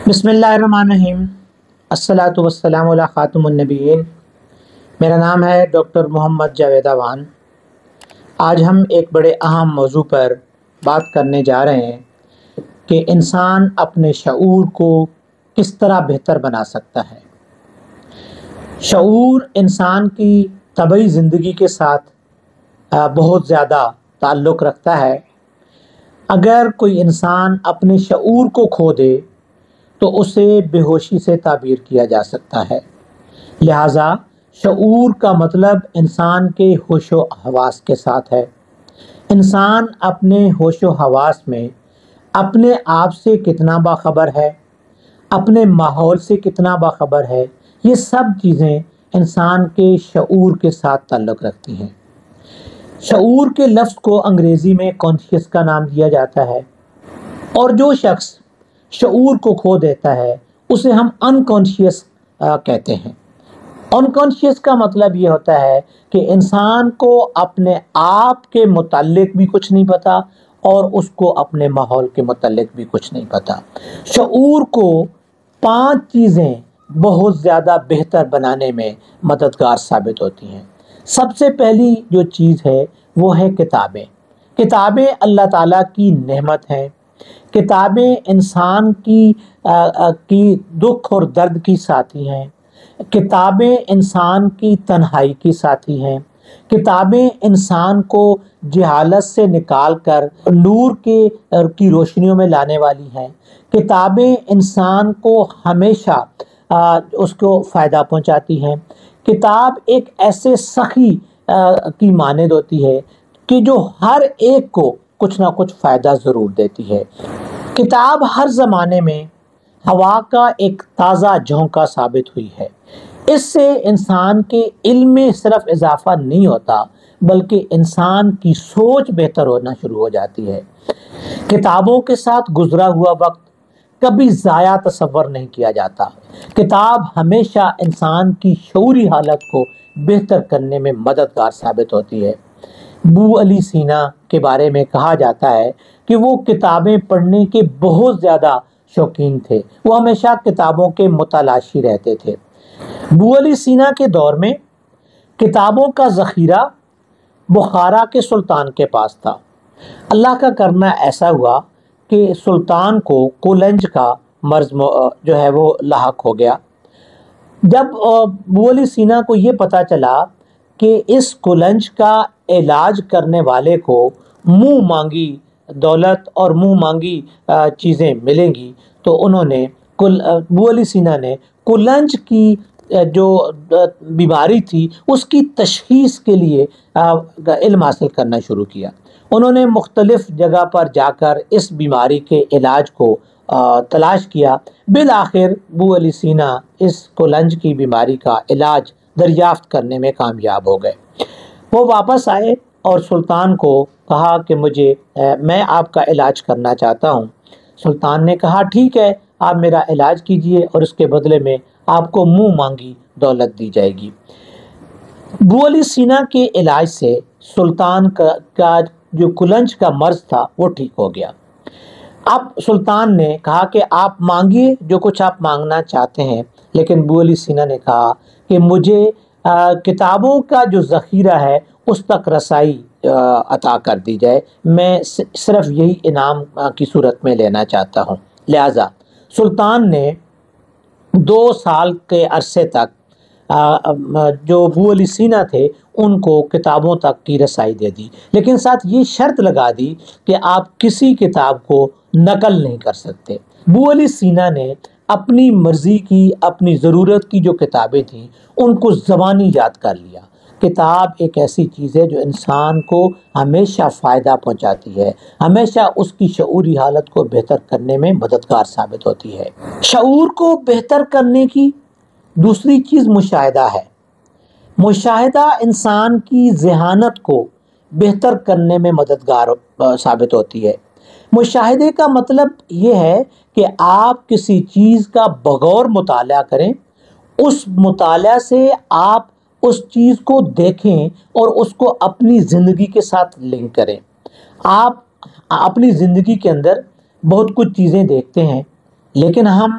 بسم اللہ الرحمن الرحیم۔ الصلاۃ والسلام علی خاتم النبیین۔ میرا نام ہے ڈاکٹر محمد جاوید اعوان۔ آج ہم ایک بڑے اہم موضوع پر بات کرنے جا رہے ہیں کہ انسان اپنے شعور کو کس طرح بہتر بنا سکتا ہے۔ شعور انسان کی طبعی زندگی کے ساتھ بہت زیادہ تعلق رکھتا ہے۔ اگر کوئی انسان اپنے شعور کو کھو دے تو اسے بے ہوشی سے تعبیر کیا جا سکتا ہے۔ لہٰذا شعور کا مطلب انسان کے ہوش و حواس کے ساتھ ہے۔ انسان اپنے ہوش و حواس میں اپنے آپ سے کتنا باخبر ہے، اپنے ماحول سے کتنا باخبر ہے، یہ سب چیزیں انسان کے شعور کے ساتھ تعلق رکھتی ہیں۔ شعور کے لفظ کو انگریزی میں کانشیس کا نام دیا جاتا ہے، اور جو شخص شعور کو کھو دیتا ہے اسے ہم انکانشیس کہتے ہیں۔ انکانشیس کا مطلب یہ ہوتا ہے کہ انسان کو اپنے آپ کے متعلق بھی کچھ نہیں پتا اور اس کو اپنے ماحول کے متعلق بھی کچھ نہیں پتا۔ شعور کو 5 چیزیں بہت زیادہ بہتر بنانے میں مددگار ثابت ہوتی ہیں۔ سب سے پہلی جو چیز ہے وہ ہے کتابیں۔ کتابیں اللہ تعالیٰ کی نعمت ہیں۔ کتابیں انسان کی دکھ اور درد کی ساتھی ہیں۔ کتابیں انسان کی تنہائی کی ساتھی ہیں۔ کتابیں انسان کو جہالت سے نکال کر نور کی روشنیوں میں لانے والی ہیں۔ کتابیں انسان کو ہمیشہ اس کو فائدہ پہنچاتی ہیں۔ کتاب ایک ایسے سخی کی مانند ہوتی ہے کہ جو ہر ایک کو کچھ نہ کچھ فائدہ ضرور دیتی ہے۔ کتاب ہر زمانے میں ہوا کا ایک تازہ جھونکا ثابت ہوئی ہے۔ اس سے انسان کے علم میں صرف اضافہ نہیں ہوتا بلکہ انسان کی سوچ بہتر ہونا شروع ہو جاتی ہے۔ کتابوں کے ساتھ گزرا ہوا وقت کبھی ضائع تصور نہیں کیا جاتا۔ کتاب ہمیشہ انسان کی شعوری حالت کو بہتر کرنے میں مددگار ثابت ہوتی ہے۔ ابو علی سینا کے بارے میں کہا جاتا ہے کہ وہ کتابیں پڑھنے کے بہت زیادہ شوقین تھے۔ وہ ہمیشہ کتابوں کے متلاشی رہتے تھے۔ ابو علی سینا کے دور میں کتابوں کا ذخیرہ بخارا کے سلطان کے پاس تھا۔ اللہ کا کرنا ایسا ہوا کہ سلطان کو قولنج کا مرض جو ہے وہ لاحق ہو گیا۔ جب ابو علی سینا کو یہ پتہ چلا کہ اس قولنج کا علاج کرنے والے کو منہ مانگی دولت اور منہ مانگی چیزیں ملیں گی، تو ابو علی سینا نے قولنج کی جو بیماری تھی اس کی تشخیص کے لیے علم حاصل کرنا شروع کیا۔ انہوں نے مختلف جگہ پر جا کر اس بیماری کے علاج کو تلاش کیا۔ بالآخر ابو علی سینا اس قولنج کی بیماری کا علاج دریافت کرنے میں کامیاب ہو گئے۔ وہ واپس آئے اور سلطان کو کہا کہ میں آپ کا علاج کرنا چاہتا ہوں۔ سلطان نے کہا ٹھیک ہے، آپ میرا علاج کیجئے اور اس کے بدلے میں آپ کو منہ مانگی دولت دی جائے گی۔ ابو علی سینا کے علاج سے سلطان کا جو قولنج کا مرض تھا وہ ٹھیک ہو گیا۔ اب سلطان نے کہا کہ آپ مانگیے جو کچھ آپ مانگنا چاہتے ہیں، لیکن ابو علی سینا نے کہا کہ مجھے کتابوں کا جو ذخیرہ ہے اس تک رسائی عطا کر دی جائے، میں صرف یہی انعام کی صورت میں لینا چاہتا ہوں۔ لہٰذا سلطان نے 2 سال کے عرصے تک جو ابو علی سینا تھے ان کو کتابوں تک کی رسائی دے دی، لیکن ساتھ یہ شرط لگا دی کہ آپ کسی کتاب کو نقل نہیں کر سکتے۔ ابو علی سینا نے اپنی مرضی کی، اپنی ضرورت کی جو کتابیں تھیں ان کو زبانی یاد کر لیا۔ کتاب ایک ایسی چیز ہے جو انسان کو ہمیشہ فائدہ پہنچاتی ہے، ہمیشہ اس کی شعوری حالت کو بہتر کرنے میں مددگار ثابت ہوتی ہے۔ شعور کو بہتر کرنے کی دوسری چیز مشاہدہ ہے۔ مشاہدہ انسان کی ذہانت کو بہتر کرنے میں مددگار ثابت ہوتی ہے۔ مشاہدے کا مطلب یہ ہے کہ آپ کسی چیز کا بغور مطالعہ کریں، اس مطالعہ سے آپ اس چیز کو دیکھیں اور اس کو اپنی زندگی کے ساتھ لنک کریں۔ آپ اپنی زندگی کے اندر بہت کچھ چیزیں دیکھتے ہیں، لیکن ہم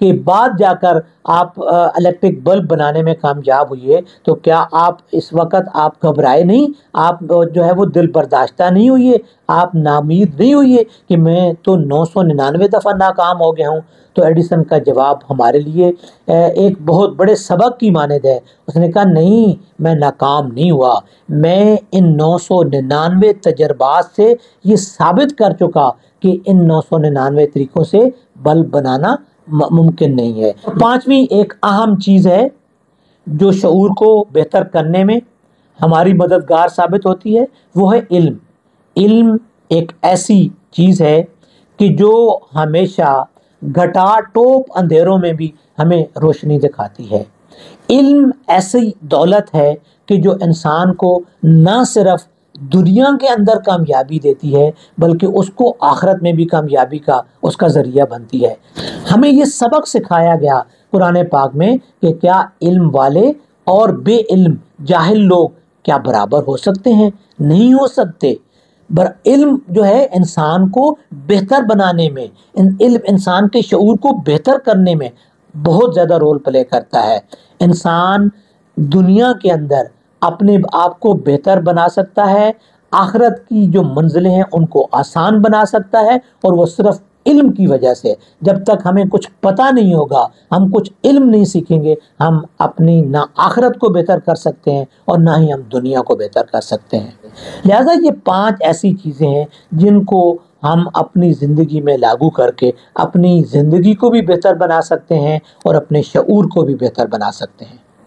کے بعد جا کر آپ الیکٹرک بلب بنانے میں کامیاب ہوئے، تو کیا آپ اس وقت آپ گھبرائے نہیں؟ آپ جو ہے وہ دل برداشتہ نہیں ہوئے؟ آپ نامید نہیں ہوئے کہ میں تو 999 دفعہ ناکام ہو گیا ہوں؟ تو ایڈیسن کا جواب ہمارے لیے ایک بہت بڑے سبق کی مانند ہے۔ اس نے کہا نہیں، میں ناکام نہیں ہوا، میں ان 999 تجربات سے یہ ثابت کر چکا کہ ان 999 طریقوں سے بلب بنانا ممکن نہیں ہے۔ پانچویں ایک اہم چیز ہے جو شعور کو بہتر کرنے میں ہماری مددگار ثابت ہوتی ہے، وہ ہے علم۔ علم ایک ایسی چیز ہے کہ جو ہمیشہ گھٹا ٹوپ اندھیروں میں بھی ہمیں روشنی دکھاتی ہے۔ علم ایسی دولت ہے کہ جو انسان کو نہ صرف دنیا کے اندر کامیابی دیتی ہے بلکہ اس کو آخرت میں بھی کامیابی کا اس کا ذریعہ بنتی ہے۔ ہمیں یہ سبق سکھایا گیا قرآن پاک میں کہ کیا علم والے اور بے علم جاہل لوگ کیا برابر ہو سکتے ہیں؟ نہیں ہو سکتے۔ علم جو ہے انسان کو بہتر بنانے میں، علم انسان کے شعور کو بہتر کرنے میں بہت زیادہ رول پلے کرتا ہے۔ انسان دنیا کے اندر اپنے آپ کو بہتر بنا سکتا ہے، آخرت کی جو منزلیں ہیں ان کو آسان بنا سکتا ہے، اور وہ صرف علم کی وجہ سے۔ جب تک ہمیں کچھ پتہ نہیں ہوگا، ہم کچھ علم نہیں سیکھیں گے، ہم اپنی نہ آخرت کو بہتر کر سکتے ہیں اور نہ ہی ہم دنیا کو بہتر کر سکتے ہیں۔ لہٰذا یہ 5 ایسی چیزیں ہیں جن کو ہم اپنی زندگی میں لاگو کر کے اپنی زندگی کو بھی بہتر بنا سکتے ہیں اور اپنے شعور کو بھی بہتر بنا سکتے ہیں۔